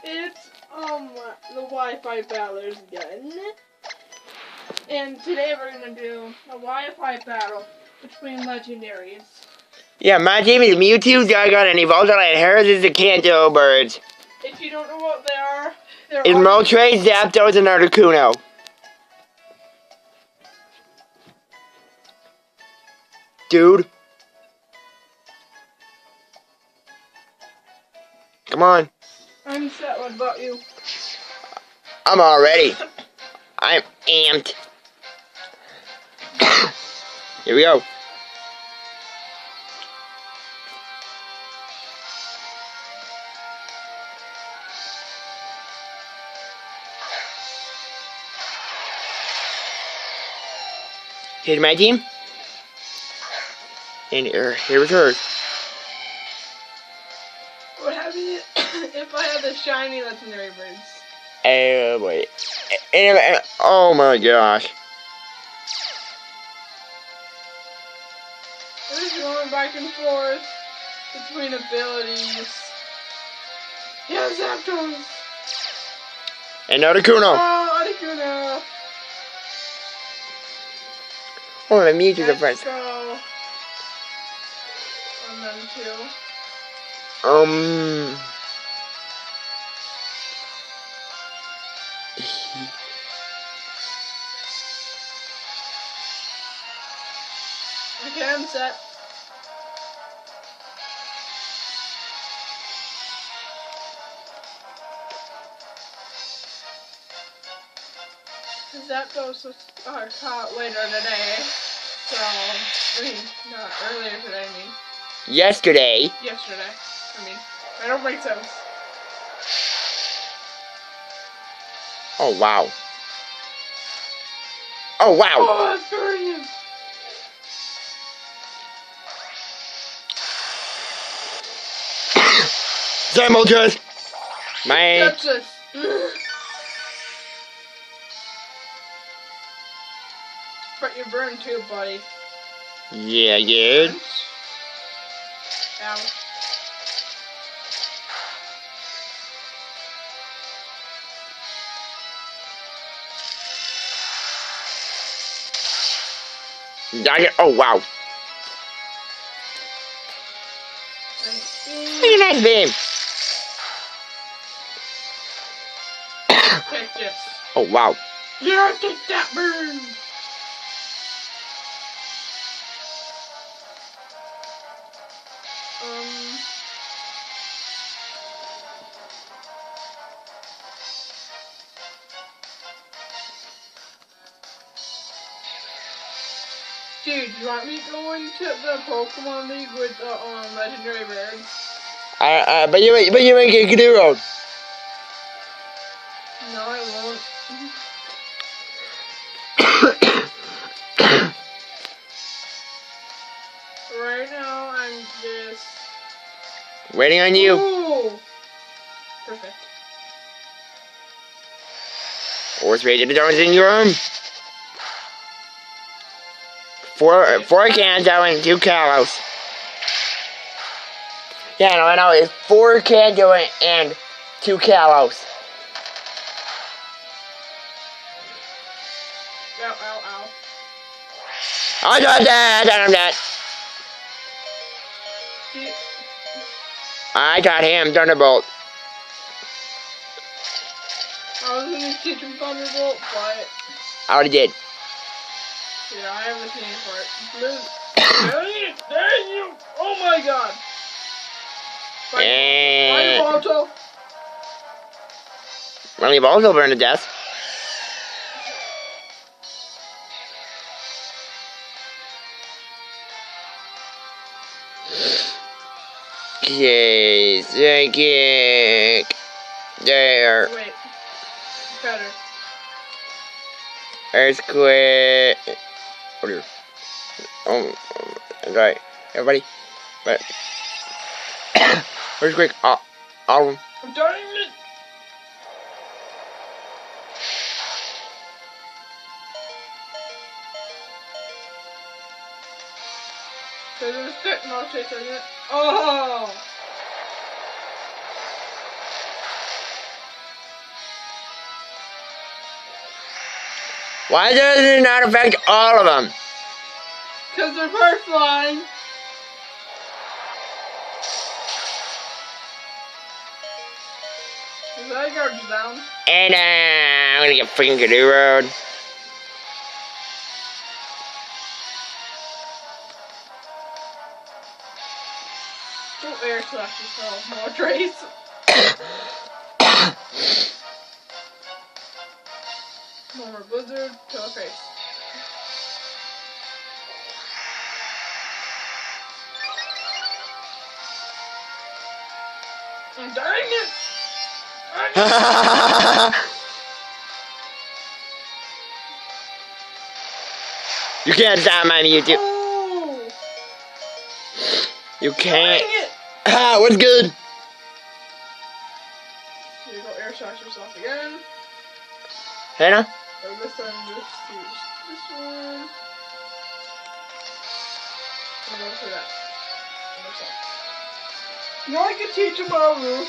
It's the Wi-Fi battlers again, and today we're gonna do a Wi-Fi battle between legendaries. Yeah, my team is Mewtwo, Zygarde, and Evolved, and hers is the Kanto birds. If you don't know what they are, they're It's Moltres, Zapdos, and Articuno. Dude. Come on. I'm set. What about you? I'm all ready. I'm amped. Here we go. Here's my team. And here's hers. What happens if I had the shiny legendary birds? Oh boy. Oh my gosh. We're just going back and forth between abilities. Yeah, Zapdos! And Articuno. Oh, Articuno! Oh, my Mewtwo's a friend. Let's go. And then two. Okay, I'm set. Zapdos was caught later today. So, I mean, not earlier today, I mean. Yesterday. Yesterday. I mean, I don't make sense. Oh wow. Oh wow. Oh, that's brilliant! Sorry, Moltres. My. Touch this. But you're burned too, buddy. Yeah, good. Ow. Oh wow. Look at that beam. Take this. Oh wow. Yeah, take that burn! Dude, you want me to go into the Pokemon League with the legendary birds? But you ain't get Kaduro. No, I won't. Right now, I'm just waiting on you. Ooh. Perfect. Horse rage in the zones in your room. Four Kanto and 2 Kalos. Yeah, no, I know. It's 4 Kanto and 2 Kalos. Ow, ow, ow. I got that. I'm dead. I got him. Thunderbolt. I was gonna teach him Thunderbolt, but I already did. yeah, I have a team for it. Blue. Dang you! Oh my god! And Balto. well, you've also burned to death. Okay, psychic. There. Wait. Better. Earthquake. Oh, right. Everybody. But earthquake. All of them. I'm dying it! There's a stick Moltres, isn't it? Oh! Why does it not affect all of them? Because they're first line. Is that garbage down? And I'm gonna get freaking Canoe Road. Don't air slash yourself, more trace. More blizzard to the face. Oh, dang it! You can't stop my Mewtwo. Oh, You can't. dang it! Ah, what's good? So you go air slash yourself again. Hannah? Or this time, this one. And go for that. And that's all. You know I can teach them all rules.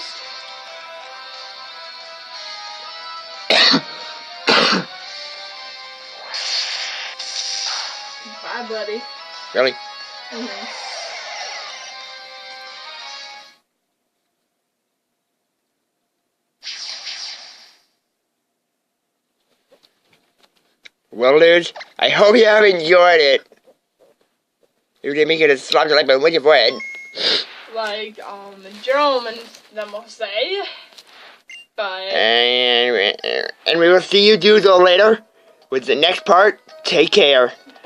Bye, buddy. Really? Mm-hmm. Well, dudes, I hope you have enjoyed it. You didn't make it a slap like my with your bread. Like, Jerome and them will say. But And we will see you dudes all later with the next part. Take care.